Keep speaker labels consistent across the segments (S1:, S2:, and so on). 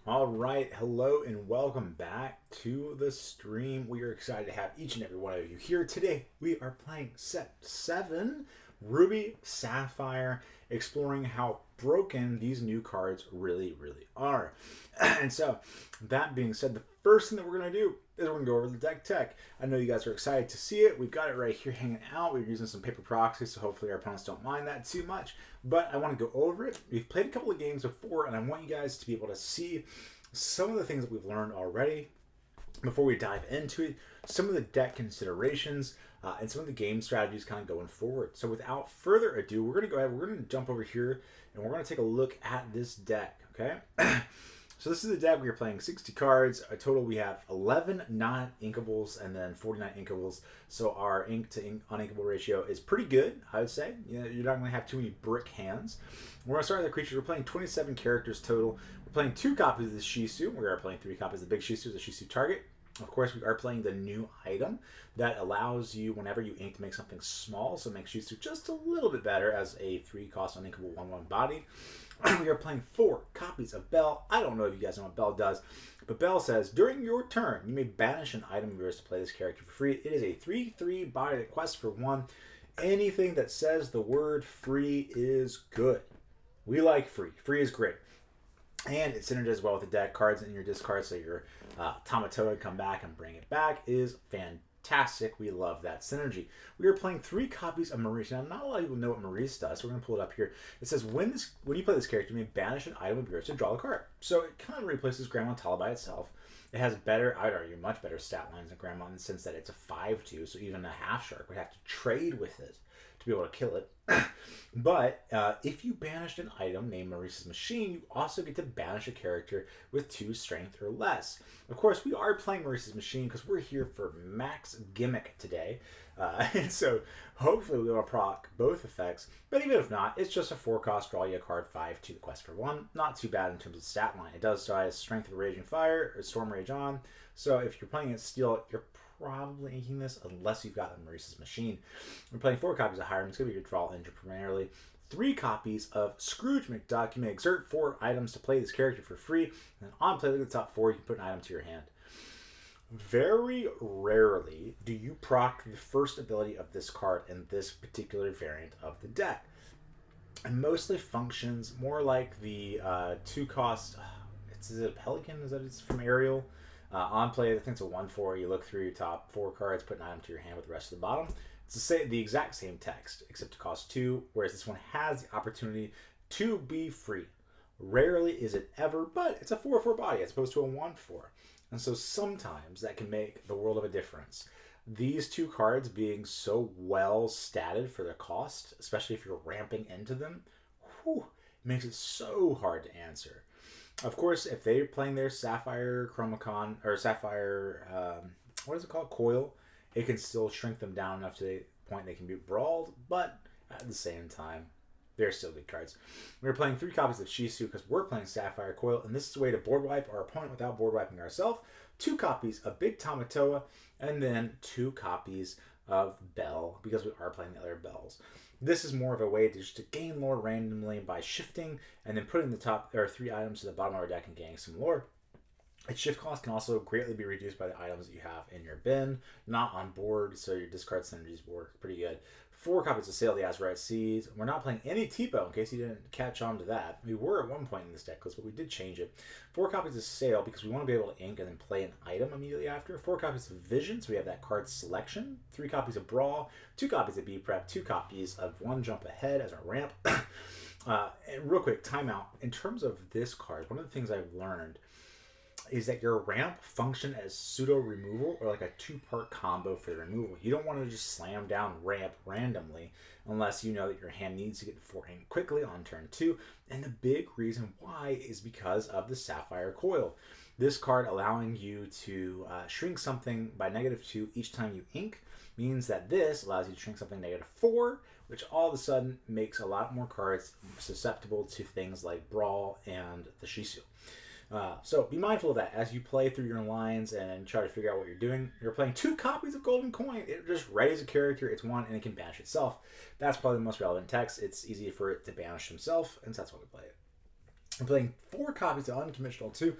S1: All right, hello and welcome back to the stream. We are excited to have each and every one of you here today. We are playing set 7, Ruby Sapphire, exploring how broken these new cards really are. And so, that being said, the first thing that we're going to do is we're going to go over the deck tech. I know you guys are excited to see it. We've got it right here hanging out. We're using some paper proxies, so hopefully our opponents don't mind that too much. But I want to go over it. We've played a couple of games before, and I want you guys to be able to see some of the things that we've learned already before we dive into it, some of the deck considerations, and some of the game strategies kind of going forward. So without further ado, we're going to go ahead, we're going to jump over here, and we're going to take a look at this deck, okay? So this is the deck. We are playing 60 cards. A total, we have 11 non-inkables and then 49 inkables. So our ink to uninkable ratio is pretty good, I would say. You know, you're not going to have too many brick hands. We're going to start with the creatures. We're playing 27 characters total. We're playing 2 copies of the Shisu. We are playing 3 copies of the big Shisu, the Shisu target. Of course, we are playing the new item that allows you, whenever you ink, to make something small. So it makes Shisu just a little bit better as a 3-cost uninkable 1/1 body. We are playing 4 copies of Bell. I don't know if you guys know what Bell does, but Bell says, during your turn, you may banish an item of yours to play this character for free. It is a 3/3 body that quests for 1. Anything that says the word free is good. We like free. Free is great. And it synergizes well with the deck. Cards in your discard, so your Tamatoa come back and bring it back, is fantastic. We love that synergy. We are playing 3 copies of Maurice. Now, not a lot of people know what Maurice does, so we're going to pull it up here. It says, when you play this character, you may banish an item of yours to draw a card. So it kind of replaces Grandma Tala by itself. It has better, I'd argue, much better stat lines than Grandma in the sense that it's a 5/2, so even a half shark would have to trade with it to be able to kill it. But if you banished an item named Maurice's Machine, you also get to banish a character with 2 strength or less. Of course, we are playing Maurice's Machine because we're here for max gimmick today. And so hopefully we'll proc both effects. But even if not, it's just a 4-cost, draw you a card, 5/2, the quest for 1. Not too bad in terms of stat line. It does die as Strength of Raging Fire or Storm Rage on. So if you're playing it Steel, you're probably inking this unless you've got Maurice's Machine. We're playing 4 copies of Hiram. It's going to be your draw engine primarily. 3 copies of Scrooge McDuck. You may exert 4 items to play this character for free. And on play, look at the top 4, you can put an item to your hand. Very rarely do you proc the first ability of this card in this particular variant of the deck. It mostly functions more like the 2-cost, is it a Pelican? Is that it's from Ariel? On play, I think it's a 1/4. You look through your top 4 cards, put an item to your hand with the rest of the bottom. It's the exact same text, except it costs 2, whereas this one has the opportunity to be free. Rarely is it ever, but it's a 4/4 body as opposed to a 1/4. And so sometimes that can make the world of a difference. These 2 cards being so well statted for their cost, especially if you're ramping into them, makes it so hard to answer. Of course, if they're playing their Sapphire Chromacon, or Sapphire, what is it called? Coil, it can still shrink them down enough to the point they can be brawled, but at the same time, they're still good cards. We're playing 3 copies of Shisu because we're playing Sapphire Coil, and this is a way to board wipe our opponent without board wiping ourselves. 2 copies of Big Tamatoa, and then 2 copies of Bell, because we are playing the other Bells. This is more of a way to gain lore randomly by shifting and then putting the top 3 items to the bottom of our deck and gaining some lore. Its shift cost can also greatly be reduced by the items that you have in your bin, not on board, so your discard synergies work pretty good. 4 copies of Sail the Azurite Seas. We're not playing any Tipo, in case you didn't catch on to that. We were at one point in this deck list, but we did change it. 4 copies of Sail, because we want to be able to ink and then play an item immediately after. 4 copies of Vision, so we have that card selection. 3 copies of Brawl. 2 copies of B-Prep. 2 copies of One Jump Ahead as our ramp. And real quick, timeout. In terms of this card, one of the things I've learned is that your ramp function as pseudo removal or like a 2-part combo for the removal. You don't want to just slam down ramp randomly unless you know that your hand needs to get 4 ink quickly on turn 2. And the big reason why is because of the Sapphire Coil. This card allowing you to shrink something by -2 each time you ink means that this allows you to shrink something -4, which all of a sudden makes a lot more cards susceptible to things like Brawl and the Shisu. So be mindful of that as you play through your lines and try to figure out what you're doing. You're playing 2 copies of Golden Coin. It just readies a character. It's 1 and it can banish itself. That's probably the most relevant text. It's easy for it to banish himself, and so that's why we play it. I'm playing 4 copies of Unconventional 2.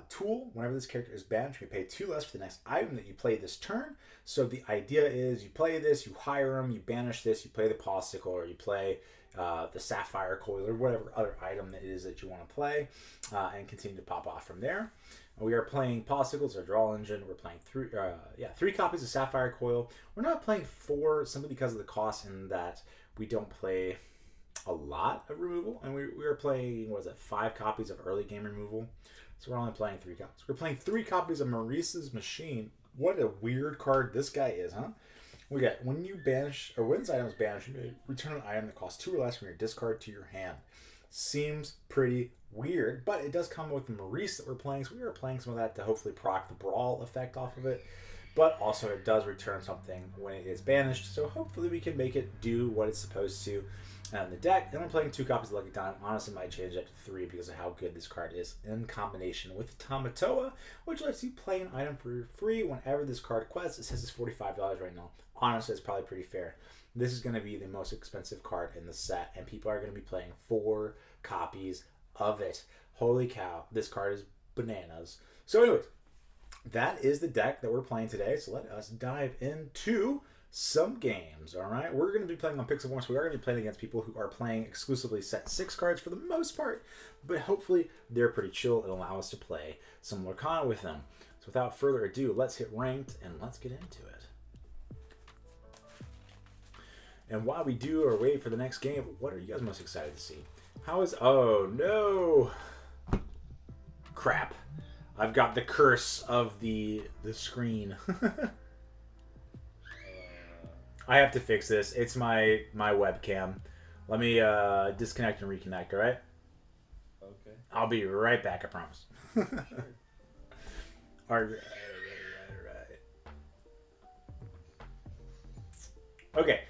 S1: Tool, whenever this character is banished, you pay 2 less for the next item that you play this turn. So the idea is you play this, you hire him, you banish this, you play the Popsicle, or you play the Sapphire Coil, or whatever other item it is that you want to play, and continue to pop off from there. We are playing Popsicles, our draw engine. We're playing 3 copies of Sapphire Coil. We're not playing 4 simply because of the cost, in that we don't play a lot of removal, and we are playing, what is it, 5 copies of early game removal. So we're only playing 3 copies. We're playing 3 copies of Maurice's Machine. What a weird card this guy is, huh? We got, when you banish, or when this item is banished, you may return an item that costs 2 or less from your discard to your hand. Seems pretty weird, but it does come with the Maurice that we're playing, so we are playing some of that to hopefully proc the Brawl effect off of it. But also it does return something when it is banished, so hopefully we can make it do what it's supposed to on the deck. And I'm playing 2 copies of Lucky Dime. Honestly, might change that to 3 because of how good this card is in combination with Tamatoa, which lets you play an item for free whenever this card quests. It says it's $45 right now. Honestly, it's probably pretty fair. This is going to be the most expensive card in the set, and people are going to be playing 4 copies of it. Holy cow, this card is bananas. So anyways, that is the deck that we're playing today. So let us dive into some games. All right, we're going to be playing on Pixel Form, so we are going to be playing against people who are playing exclusively set 6 cards for the most part, but hopefully they're pretty chill and allow us to play some Lorcana with them. So without further ado, let's hit ranked and let's get into it. And while we do or wait for the next game, what are you guys most excited to see? How is... Oh, no. Crap. I've got the curse of the screen. I have to fix this. It's my webcam. Let me disconnect and reconnect, all right?
S2: Okay.
S1: I'll be right back, I promise.
S2: Sure.
S1: All right. Okay.